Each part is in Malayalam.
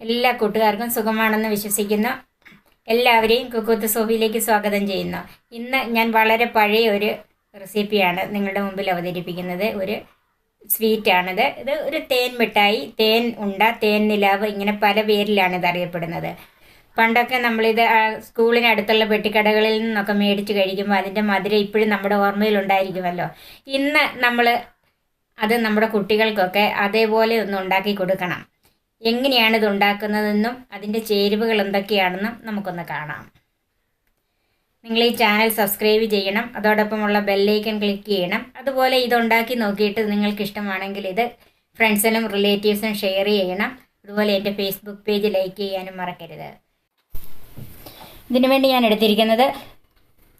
എല്ലാ കൂട്ടുകാർക്കും സുഖമാണെന്ന് വിശ്വസിക്കുന്നു. എല്ലാവരെയും കുക്കൂത്ത് സോഫിയിലേക്ക് സ്വാഗതം ചെയ്യുന്നു. ഇന്ന് ഞാൻ വളരെ പഴയ ഒരു റെസിപ്പിയാണ് നിങ്ങളുടെ മുമ്പിൽ അവതരിപ്പിക്കുന്നത്. ഒരു സ്വീറ്റാണിത്. ഇത് ഒരു തേൻ മിഠായി, തേൻ ഉണ്ട, തേൻ നിലാവ്, ഇങ്ങനെ പല പേരിലാണ് ഇത് അറിയപ്പെടുന്നത്. പണ്ടൊക്കെ നമ്മളിത് സ്കൂളിനടുത്തുള്ള പെട്ടിക്കടകളിൽ നിന്നൊക്കെ മേടിച്ച് കഴിക്കുമ്പോൾ അതിൻ്റെ മധുരം ഇപ്പോഴും നമ്മുടെ ഓർമ്മയിലുണ്ടായിരിക്കുമല്ലോ. ഇന്ന് നമ്മൾ അത് നമ്മുടെ കുട്ടികൾക്കൊക്കെ അതേപോലെ ഒന്ന് ഉണ്ടാക്കി കൊടുക്കണം. എങ്ങനെയാണ് ഇത് ഉണ്ടാക്കുന്നതെന്നും അതിൻ്റെ ചേരുവകൾ എന്തൊക്കെയാണെന്നും നമുക്കൊന്ന് കാണാം. നിങ്ങൾ ഈ ചാനൽ സബ്സ്ക്രൈബ് ചെയ്യണം, അതോടൊപ്പമുള്ള ബെല്ലൈക്കൺ ക്ലിക്ക് ചെയ്യണം. അതുപോലെ ഇതുണ്ടാക്കി നോക്കിയിട്ട് നിങ്ങൾക്ക് ഇഷ്ടമാണെങ്കിൽ ഇത് ഫ്രണ്ട്സിനും റിലേറ്റീവ്സിനും ഷെയർ ചെയ്യണം. അതുപോലെ എൻ്റെ ഫേസ്ബുക്ക് പേജ് ലൈക്ക് ചെയ്യാനും മറക്കരുത്. ഇതിനു വേണ്ടി ഞാൻ എടുത്തിരിക്കുന്നത്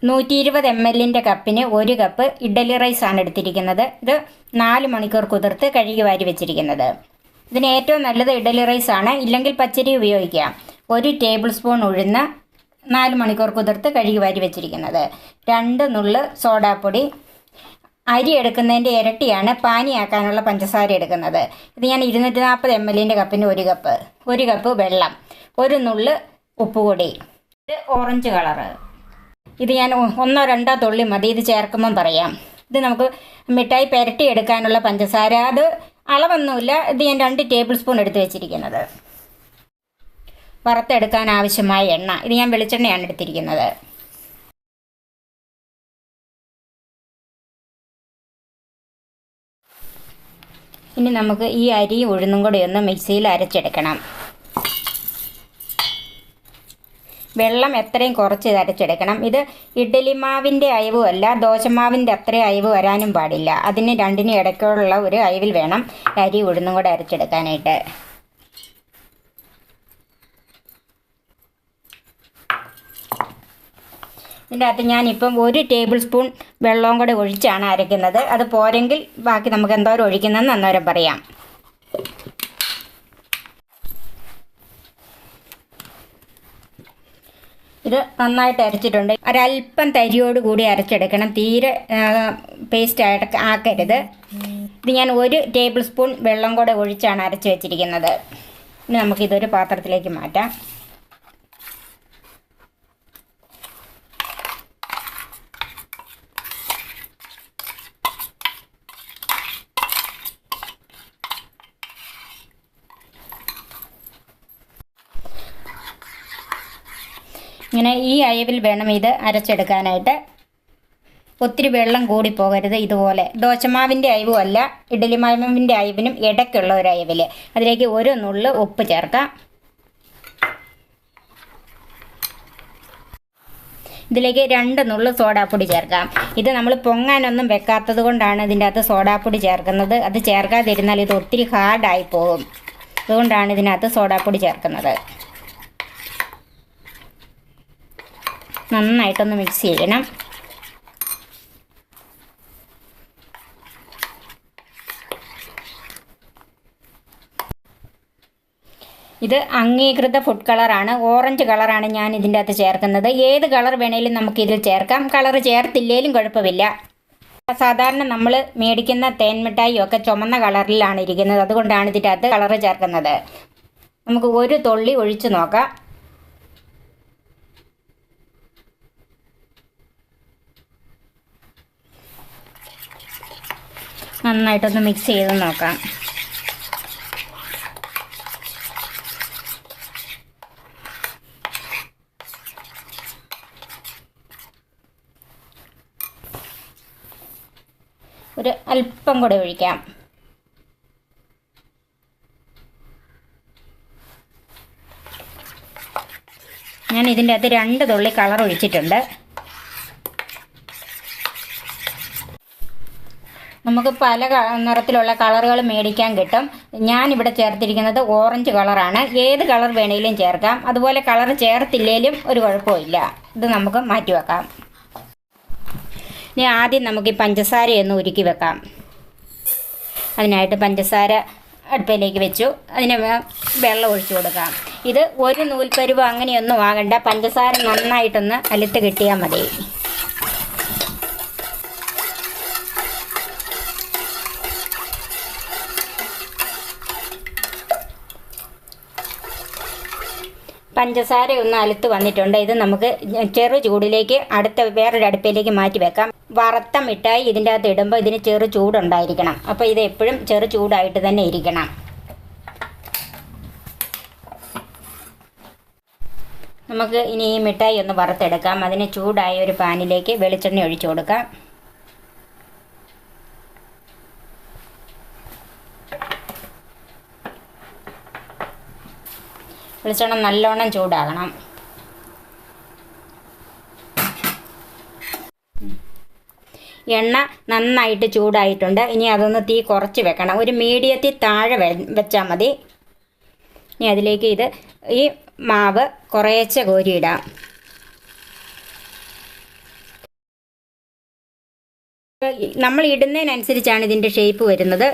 120 ml കപ്പിന് 1 കപ്പ് ഇഡ്ഡലി റൈസാണ് എടുത്തിരിക്കുന്നത്. ഇത് 4 മണിക്കൂർ കുതിർത്ത് കഴുകി വാരി വെച്ചിരിക്കുന്നത്. ഇതിന് ഏറ്റവും നല്ലത് ഇഡ്ഡലി റൈസാണ്, ഇല്ലെങ്കിൽ പച്ചരി ഉപയോഗിക്കാം. 1 ടേബിൾ സ്പൂൺ ഉഴുന്ന് 4 മണിക്കൂർ കുതിർത്ത് കഴുകി വാരി വെച്ചിരിക്കുന്നത്. 2 നുള്ള് സോഡാപ്പൊടി. അരി എടുക്കുന്നതിൻ്റെ ഇരട്ടിയാണ് പാനിയാക്കാനുള്ള പഞ്ചസാര എടുക്കുന്നത്. ഇത് ഞാൻ 240 ml കപ്പിന് 1 കപ്പ്. 1 കപ്പ് വെള്ളം, 1 നുള്ള് ഉപ്പുപൊടി. ഇത് ഓറഞ്ച് കളറ്. ഇത് ഞാൻ 1-2 തുള്ളി മതി, ഇത് ചേർക്കുമ്പം പറയാം. ഇത് നമുക്ക് മിഠായി പുരട്ടി എടുക്കാനുള്ള പഞ്ചസാര, അത് അളവൊന്നുമില്ല. ഇത് ഞാൻ 2 ടേബിൾ സ്പൂൺ എടുത്ത് വെച്ചിരിക്കുന്നത്. വറുത്തെടുക്കാൻ ആവശ്യമായ എണ്ണ, ഇത് ഞാൻ വെളിച്ചെണ്ണയാണ് എടുത്തിരിക്കുന്നത്. ഇനി നമുക്ക് ഈ അരിയും ഉഴുന്നും കൂടി ഒന്ന് മിക്സിയിൽ അരച്ചെടുക്കണം. വെള്ളം എത്രയും കുറച്ച് അരച്ചെടുക്കണം. ഇത് ഇഡ്ഡലി മാവിൻ്റെ അയവുമല്ല, ദോശമാവിൻ്റെ അത്രയും അയവ് വരാനും പാടില്ല. അതിന് രണ്ടിനും ഇടയ്ക്കുള്ള ഒരു അയവിൽ വേണം അരി ഉഴുന്നും കൂടെ അരച്ചെടുക്കാനായിട്ട്. ഇതിൻ്റെ അകത്ത് ഞാനിപ്പം 1 ടേബിൾ സ്പൂൺ വെള്ളവും കൂടെ ഒഴിച്ചാണ് അരയ്ക്കുന്നത്. അത് പോരെങ്കിൽ ബാക്കി നമുക്ക് എന്തോരം ഒഴിക്കുന്നതെന്ന് അന്നേരം പറയാം. ഇത് നന്നായിട്ട് അരച്ചിട്ടുണ്ട്. ഒരല്പം തരിയോട് കൂടി അരച്ചെടുക്കണം, തീരെ പേസ്റ്റ് ആക്കരുത്. ഇത് ഞാൻ 1 ടേബിൾ സ്പൂൺ വെള്ളം കൂടെ ഒഴിച്ചാണ് അരച്ച് വെച്ചിരിക്കുന്നത്. ഇനി നമുക്കിതൊരു പാത്രത്തിലേക്ക് മാറ്റാം. ഇങ്ങനെ ഈ അയവിൽ വേണം ഇത് അരച്ചെടുക്കാനായിട്ട്. ഒത്തിരി വെള്ളം കൂടി പോകരുത്. ഇതുപോലെ ദോശമാവിൻ്റെ അയവും അല്ല, ഇഡ്ഡലി മാവിൻ്റെ അയവിനും ഇടയ്ക്കുള്ള ഒരു അയവിൽ. അതിലേക്ക് 1 നുള്ള് ഉപ്പ് ചേർക്കാം. ഇതിലേക്ക് 2 നുള്ള് സോഡാപ്പൊടി ചേർക്കാം. ഇത് നമ്മൾ പൊങ്ങാനൊന്നും വെക്കാത്തത് കൊണ്ടാണ് ഇതിൻ്റെ അകത്ത് സോഡാപ്പൊടി ചേർക്കുന്നത്. അത് ചേർക്കാതിരുന്നാൽ ഇത് ഒത്തിരി ഹാർഡായി പോകും. അതുകൊണ്ടാണ് ഇതിനകത്ത് സോഡാപ്പൊടി ചേർക്കുന്നത്. നന്നായിട്ടൊന്ന് മിക്സ് ചെയ്യണം. ഇത് അംഗീകൃത ഫുഡ് കളറാണ്, ഓറഞ്ച് കളറാണ് ഞാൻ ഇതിൻ്റെ അകത്ത് ചേർക്കുന്നത്. ഏത് കളർ വേണേലും നമുക്കിതിൽ ചേർക്കാം. കളർ ചേർത്തില്ലേലും കുഴപ്പമില്ല. സാധാരണ നമ്മൾ മേടിക്കുന്ന തേൻ മിഠായി ഒക്കെ ചുമന്ന കളറിലാണ് ഇരിക്കുന്നത്, അതുകൊണ്ടാണ് ഇതിൻ്റെ അകത്ത് കളർ ചേർക്കുന്നത്. നമുക്ക് 1 തുള്ളി ഒഴിച്ച് നോക്കാം. നന്നായിട്ടൊന്ന് മിക്സ് ചെയ്ത് നോക്കാം. ഒരു അല്പം കൂടെ ഒഴിക്കാം. ഞാൻ ഇതിൻ്റെ അകത്ത് 2 തുള്ളി കളർ ഒഴിച്ചിട്ടുണ്ട്. നമുക്ക് പല നിറത്തിലുള്ള കളറുകൾ മേടിക്കാൻ കിട്ടും. ഞാനിവിടെ ചേർത്തിരിക്കുന്നത് ഓറഞ്ച് കളറാണ്. ഏത് കളർ വേണമെങ്കിലും ചേർക്കാം. അതുപോലെ കളർ ചേർത്തില്ലേലും ഒരു കുഴപ്പമില്ല. ഇത് നമുക്ക് മാറ്റി വെക്കാം. ഇനി ആദ്യം നമുക്ക് ഈ പഞ്ചസാരയൊന്ന് ഉരുക്കി വെക്കാം. അതിനായിട്ട് പഞ്ചസാര അടുപ്പിലേക്ക് വെച്ചു. അതിന് വെള്ളം ഒഴിച്ചു കൊടുക്കാം. ഇത് ഒരു നൂൽപ്പരുവ് അങ്ങനെയൊന്നും ആകണ്ട, പഞ്ചസാര നന്നായിട്ടൊന്ന് അലുത്ത് കിട്ടിയാൽ മതി. പഞ്ചസാര ഒന്ന് അലുത്ത് വന്നിട്ടുണ്ട്. ഇത് നമുക്ക് ചെറു ചൂടിലേക്ക് അടുത്ത വേറൊരു അടുപ്പിലേക്ക് മാറ്റി വെക്കാം. വറുത്ത മിഠായി ഇതിൻ്റെ അകത്ത് ഇടുമ്പോൾ ഇതിന് ചെറു ചൂടുണ്ടായിരിക്കണം. അപ്പോൾ ഇത് എപ്പോഴും ചെറു ചൂടായിട്ട് തന്നെ ഇരിക്കണം. നമുക്ക് ഇനി ഈ മിഠായി ഒന്ന് വറുത്തെടുക്കാം. അതിന് ചൂടായ ഒരു പാനിലേക്ക് വെളിച്ചെണ്ണ ഒഴിച്ചു കൊടുക്കാം. വെളിച്ചെണ്ണ നല്ലോണം ചൂടാകണം. എണ്ണ നന്നായിട്ട് ചൂടായിട്ടുണ്ട്. ഇനി അതൊന്ന് തീ കുറച്ച് വെക്കണം. ഒരു മീഡിയത്തിൽ താഴെ വെച്ചാൽ മതി. ഇനി അതിലേക്ക് ഈ മാവ് കുറേശ്ശെ കോരിയിടാം. നമ്മൾ ഇടുന്നതിനനുസരിച്ചാണ് ഇതിൻ്റെ ഷേപ്പ് വരുന്നത്.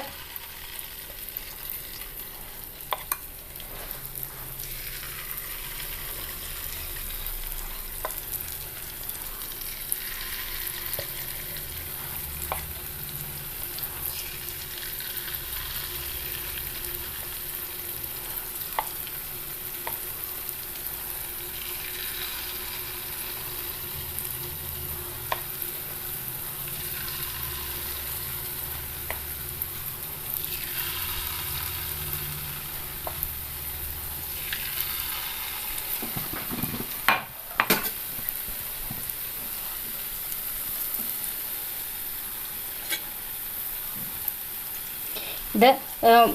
ഇത്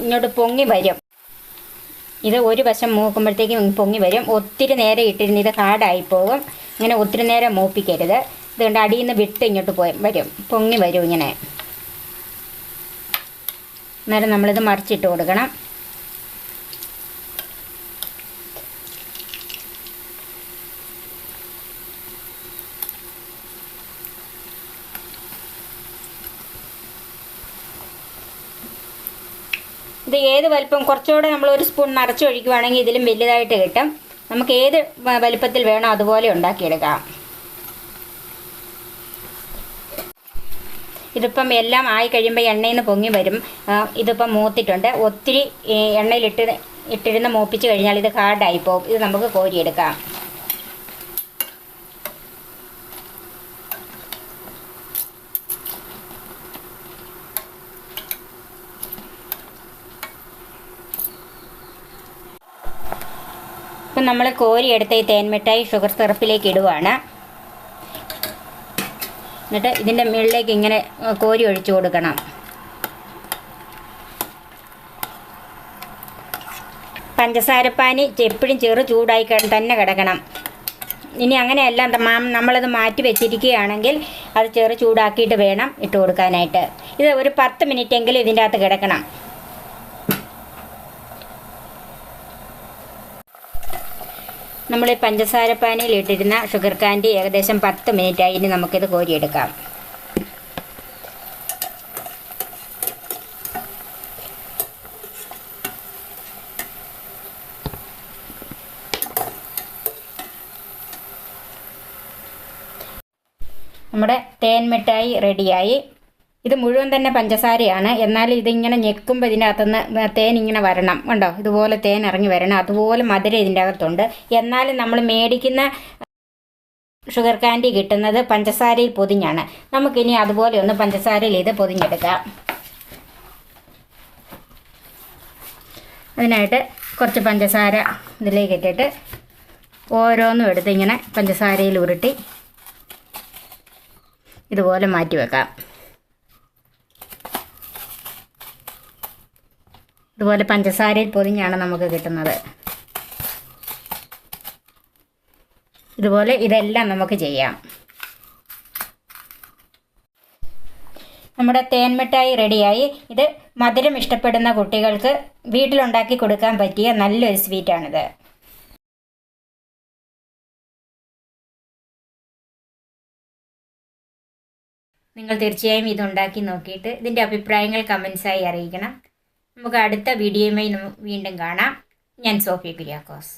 ഇങ്ങോട്ട് പൊങ്ങി വരും. ഇത് ഒരു വശം മൂക്കുമ്പോഴത്തേക്കും പൊങ്ങി വരും. ഒത്തിരി നേരം ഇട്ടിരുന്ന് ഇത് ഹാർഡായി പോകും. ഇങ്ങനെ ഒത്തിരി നേരം മൂപ്പിക്കരുത്. ഇതുകൊണ്ട് അടിയിൽ നിന്ന് വിട്ട് ഇങ്ങോട്ട് വരും, പൊങ്ങി വരും ഇങ്ങനെ. അന്നേരം നമ്മളിത് മറിച്ചിട്ട് കൊടുക്കണം. ഇത് ഏത് വലിപ്പം, കുറച്ചുകൂടെ നമ്മൾ ഒരു സ്പൂൺ നിറച്ചൊഴിക്കുകയാണെങ്കിൽ ഇതിലും വലുതായിട്ട് കിട്ടും. നമുക്ക് ഏത് വലിപ്പത്തിൽ വേണോ അതുപോലെ ഉണ്ടാക്കിയെടുക്കാം. ഇതിപ്പം എല്ലാം ആയി കഴിയുമ്പോൾ എണ്ണയിൽ നിന്ന് പൊങ്ങി വരും. ഇതിപ്പം മൂത്തിട്ടുണ്ട്. ഒത്തിരി ഇട്ടിരുന്ന് മൂപ്പിച്ച് കഴിഞ്ഞാൽ ഇത് ഹാർഡായി പോകും. ഇത് നമുക്ക് കോരിയെടുക്കാം. ഇപ്പം നമ്മൾ കോരിയെടുത്ത ഈ തേൻമിഠായി ഷുഗർ സിറപ്പിലേക്ക് ഇടുവാണ്. എന്നിട്ട് ഇതിൻ്റെ മുകളിലേക്ക് ഇങ്ങനെ കോരി ഒഴിച്ചു കൊടുക്കണം. പഞ്ചസാരപ്പാനി എപ്പോഴും ചെറു ചൂടായി തന്നെ കിടക്കണം. ഇനി അങ്ങനെയല്ല, നമ്മളത് മാറ്റി വെച്ചിരിക്കുകയാണെങ്കിൽ അത് ചെറു ചൂടാക്കിയിട്ട് വേണം ഇട്ട് കൊടുക്കാനായിട്ട്. ഇത് ഒരു 10 മിനിറ്റെങ്കിലും ഇതിൻ്റെ അകത്ത് കിടക്കണം. നമ്മൾ ഈ പഞ്ചസാരപ്പാനിയിൽ ഇട്ടിരുന്ന ഷുഗർ കാൻഡി ഏകദേശം 10 മിനിറ്റായി. ഇനി നമുക്കിത് കോരിയെടുക്കാം. നമ്മുടെ തേൻ മിഠായി റെഡിയായി. ഇത് മുഴുവൻ തന്നെ പഞ്ചസാരയാണ്. എന്നാൽ ഇതിങ്ങനെ ഞെക്കുമ്പോൾ ഇതിനകത്തുനിന്ന് തേൻ ഇങ്ങനെ വരണം. കണ്ടോ, ഇതുപോലെ തേൻ ഇറങ്ങി വരണം. അതുപോലെ മധുരം ഇതിൻ്റെ അകത്തുണ്ട്. എന്നാലും നമ്മൾ മേടിക്കുന്ന ഷുഗർ കാൻഡി കിട്ടുന്നത് പഞ്ചസാരയിൽ പൊതിഞ്ഞാണ്. നമുക്കിനി അതുപോലെ ഒന്ന് പഞ്ചസാരയിൽ ഇത് പൊതിഞ്ഞെടുക്കാം. അതിനായിട്ട് കുറച്ച് പഞ്ചസാര ഇതിലേക്ക് ഇട്ടിട്ട് ഓരോന്നും എടുത്ത് ഇങ്ങനെ പഞ്ചസാരയിൽ ഉരുട്ടി ഇതുപോലെ മാറ്റി വെക്കാം. ഇതുപോലെ പഞ്ചസാരയിൽ പൊതിഞ്ഞാണ് നമുക്ക് കിട്ടുന്നത്. ഇതുപോലെ ഇതെല്ലാം നമുക്ക് ചെയ്യാം. നമ്മുടെ തേൻ മിഠായി റെഡിയായി. ഇത് മധുരം ഇഷ്ടപ്പെടുന്ന കുട്ടികൾക്ക് വീട്ടിലുണ്ടാക്കി കൊടുക്കാൻ പറ്റിയ നല്ലൊരു സ്വീറ്റാണിത്. നിങ്ങൾ തീർച്ചയായും ഇതുണ്ടാക്കി നോക്കിയിട്ട് ഇതിൻ്റെ അഭിപ്രായങ്ങൾ കമൻസായി അറിയിക്കണം. നമുക്ക് അടുത്ത വീഡിയോയുമായി വീണ്ടും കാണാം. ഞാൻ സോഫിയ കുര്യാക്കോസ്.